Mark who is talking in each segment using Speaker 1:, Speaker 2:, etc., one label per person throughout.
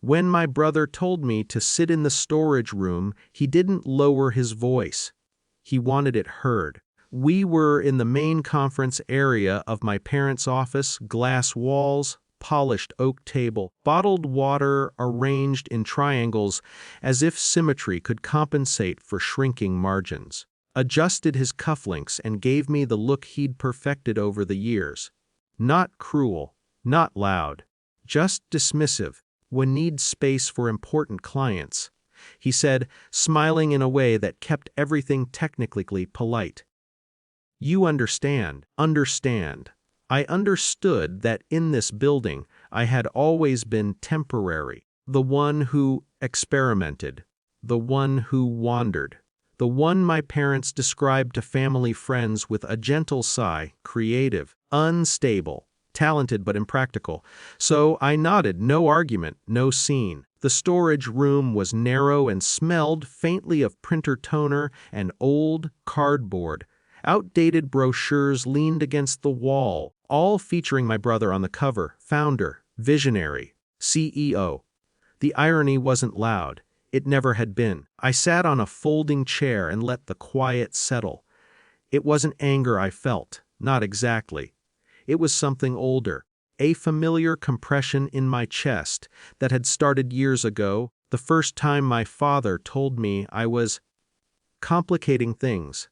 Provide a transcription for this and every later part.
Speaker 1: When my brother told me to sit in the storage room, he didn't lower his voice. He wanted it heard. We were in the main conference area of my parents' office, glass walls, polished oak table, bottled water arranged in triangles as if symmetry could compensate for shrinking margins. Adjusted his cufflinks and gave me the look he'd perfected over the years. Not cruel, not loud, just dismissive, when needs space for important clients. He said, smiling in a way that kept everything technically polite. You understand. I understood that in this building I had always been temporary, the one who experimented, the one who wandered, the one my parents described to family friends with a gentle sigh, creative, unstable, talented but impractical. So I nodded, no argument, no scene. The storage room was narrow and smelled faintly of printer toner and old cardboard. Outdated brochures leaned against the wall, all featuring my brother on the cover, founder, visionary, CEO. The irony wasn't loud. It never had been. I sat on a folding chair and let the quiet settle. It wasn't anger I felt, not exactly. It was something older, a familiar compression in my chest that had started years ago, the first time my father told me I was complicating things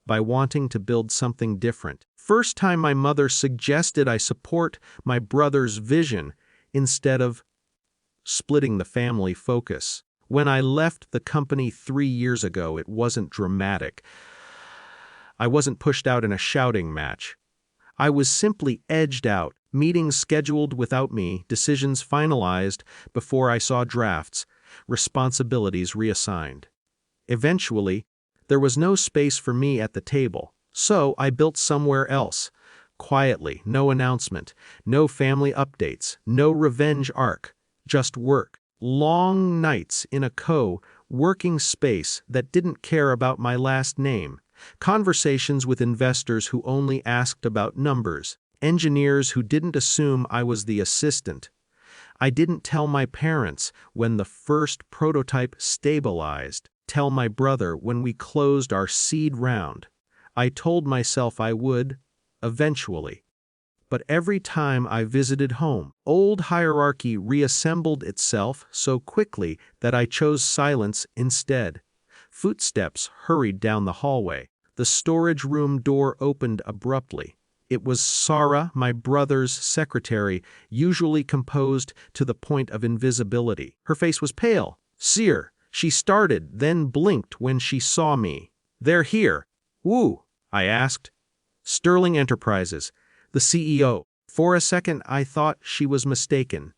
Speaker 1: by wanting to build something different. First time my mother suggested I support my brother's vision instead of splitting the family focus. When I left the company 3 years ago, it wasn't dramatic. I wasn't pushed out in a shouting match. I was simply edged out, meetings scheduled without me, decisions finalized before I saw drafts, responsibilities reassigned. Eventually, there was no space for me at the table, so I built somewhere else. Quietly, no announcement, no family updates, no revenge arc, just work. Long nights in a co-working space that didn't care about my last name. Conversations with investors who only asked about numbers. Engineers who didn't assume I was the assistant. I didn't tell my parents when the first prototype stabilized. Tell my brother when we closed our seed round. I told myself I would, eventually. But every time I visited home, old hierarchy reassembled itself so quickly that I chose silence instead. Footsteps hurried down the hallway. The storage room door opened abruptly. It was Sarah, my brother's secretary, usually composed to the point of invisibility. Her face was pale, sear. She started, then blinked when she saw me. "They're here." "Who?" I asked. "Sterling Enterprises, the CEO." For a second I thought she was mistaken.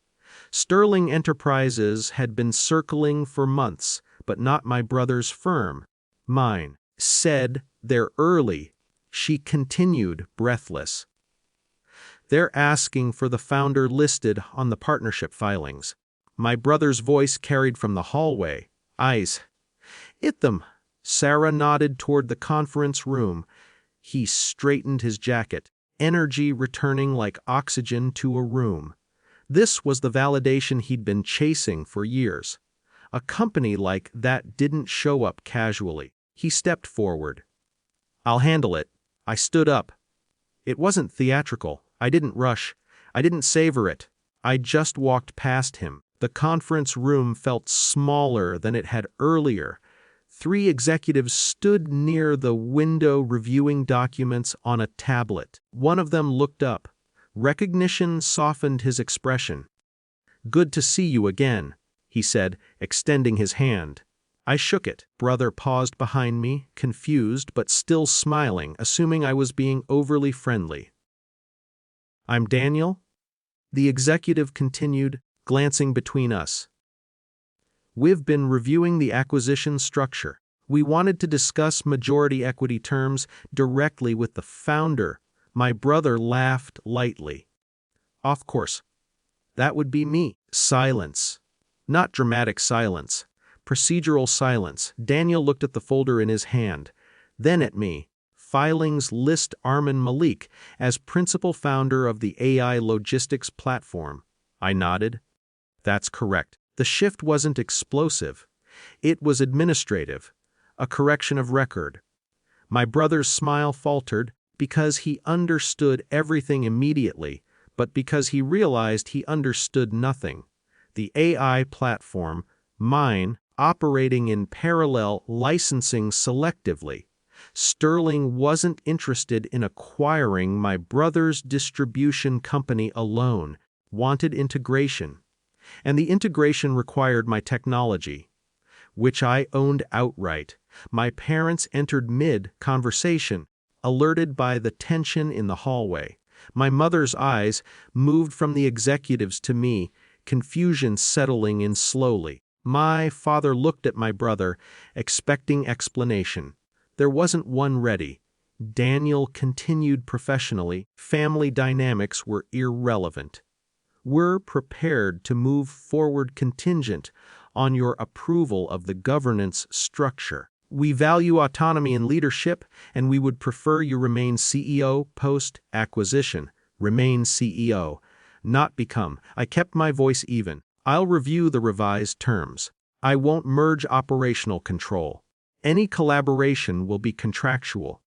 Speaker 1: Sterling Enterprises had been circling for months, but not my brother's firm. Mine. Said, "They're early." She continued, breathless. "They're asking for the founder listed on the partnership filings." My brother's voice carried from the hallway. "Eyes. It them." Sarah nodded toward the conference room. He straightened his jacket, energy returning like oxygen to a room. This was the validation he'd been chasing for years. A company like that didn't show up casually. He stepped forward. "I'll handle it." I stood up. It wasn't theatrical. I didn't rush. I didn't savor it. I just walked past him. The conference room felt smaller than it had earlier. 3 executives stood near the window reviewing documents on a tablet. One of them looked up. Recognition softened his expression. "Good to see you again," he said, extending his hand. I shook it. Brother paused behind me, confused but still smiling, assuming I was being overly friendly. "I'm Daniel," the executive continued, glancing between us. "We've been reviewing the acquisition structure. We wanted to discuss majority equity terms directly with the founder." My brother laughed lightly. "Of course. That would be me." Silence. Not dramatic silence. Procedural silence. Daniel looked at the folder in his hand, then at me. Filings list Armin Malik as principal founder of the AI logistics platform. I nodded. "That's correct." The shift wasn't explosive. It was administrative, a correction of record. My brother's smile faltered because he understood everything immediately, but because he realized he understood nothing. The AI platform, mine, operating in parallel, licensing selectively. Sterling wasn't interested in acquiring my brother's distribution company alone, wanted integration. And the integration required my technology, which I owned outright. My parents entered mid-conversation, alerted by the tension in the hallway. My mother's eyes moved from the executives to me, confusion settling in slowly. My father looked at my brother, expecting explanation. There wasn't one ready. Daniel continued professionally. Family dynamics were irrelevant. We're prepared to move forward contingent on your approval of the governance structure. We value autonomy and leadership, and we would prefer you remain CEO post-acquisition. Remain CEO, not become. I kept my voice even. I'll review the revised terms. I won't merge operational control. Any collaboration will be contractual,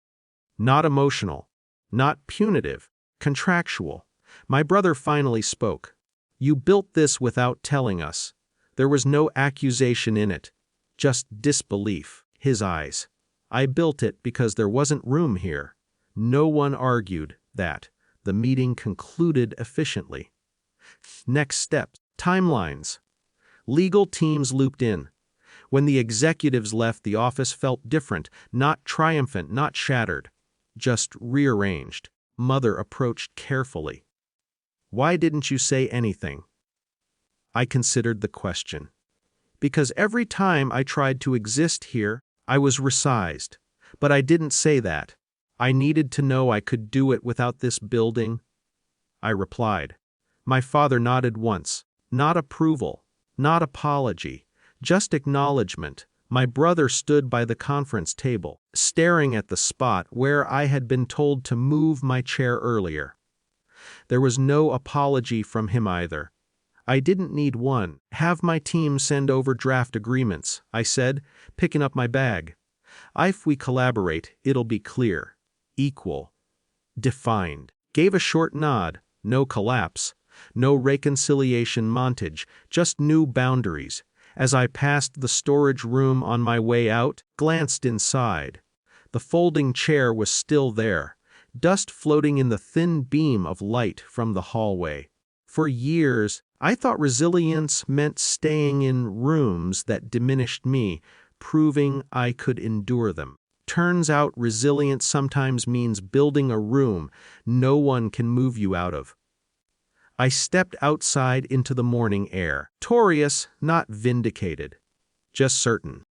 Speaker 1: not emotional, not punitive, contractual. My brother finally spoke. You built this without telling us. There was no accusation in it, just disbelief. His eyes. I built it because there wasn't room here. No one argued that. The meeting concluded efficiently. Next step, timelines. Legal teams looped in. When the executives left, the office felt different, not triumphant, not shattered, just rearranged. Mother approached carefully. Why didn't you say anything? I considered the question. Because every time I tried to exist here, I was resized. But I didn't say that. I needed to know I could do it without this building. I replied. My father nodded once. Not approval, not apology, just acknowledgement. My brother stood by the conference table, staring at the spot where I had been told to move my chair earlier. There was no apology from him either. I didn't need one. Have my team send over draft agreements, I said, picking up my bag. If we collaborate, it'll be clear, equal, defined. Gave a short nod, no collapse, no reconciliation montage, just new boundaries. As I passed the storage room on my way out, glanced inside. The folding chair was still there, dust floating in the thin beam of light from the hallway. For years, I thought resilience meant staying in rooms that diminished me, proving I could endure them. Turns out resilience sometimes means building a room no one can move you out of. I stepped outside into the morning air, victorious, not vindicated, just certain.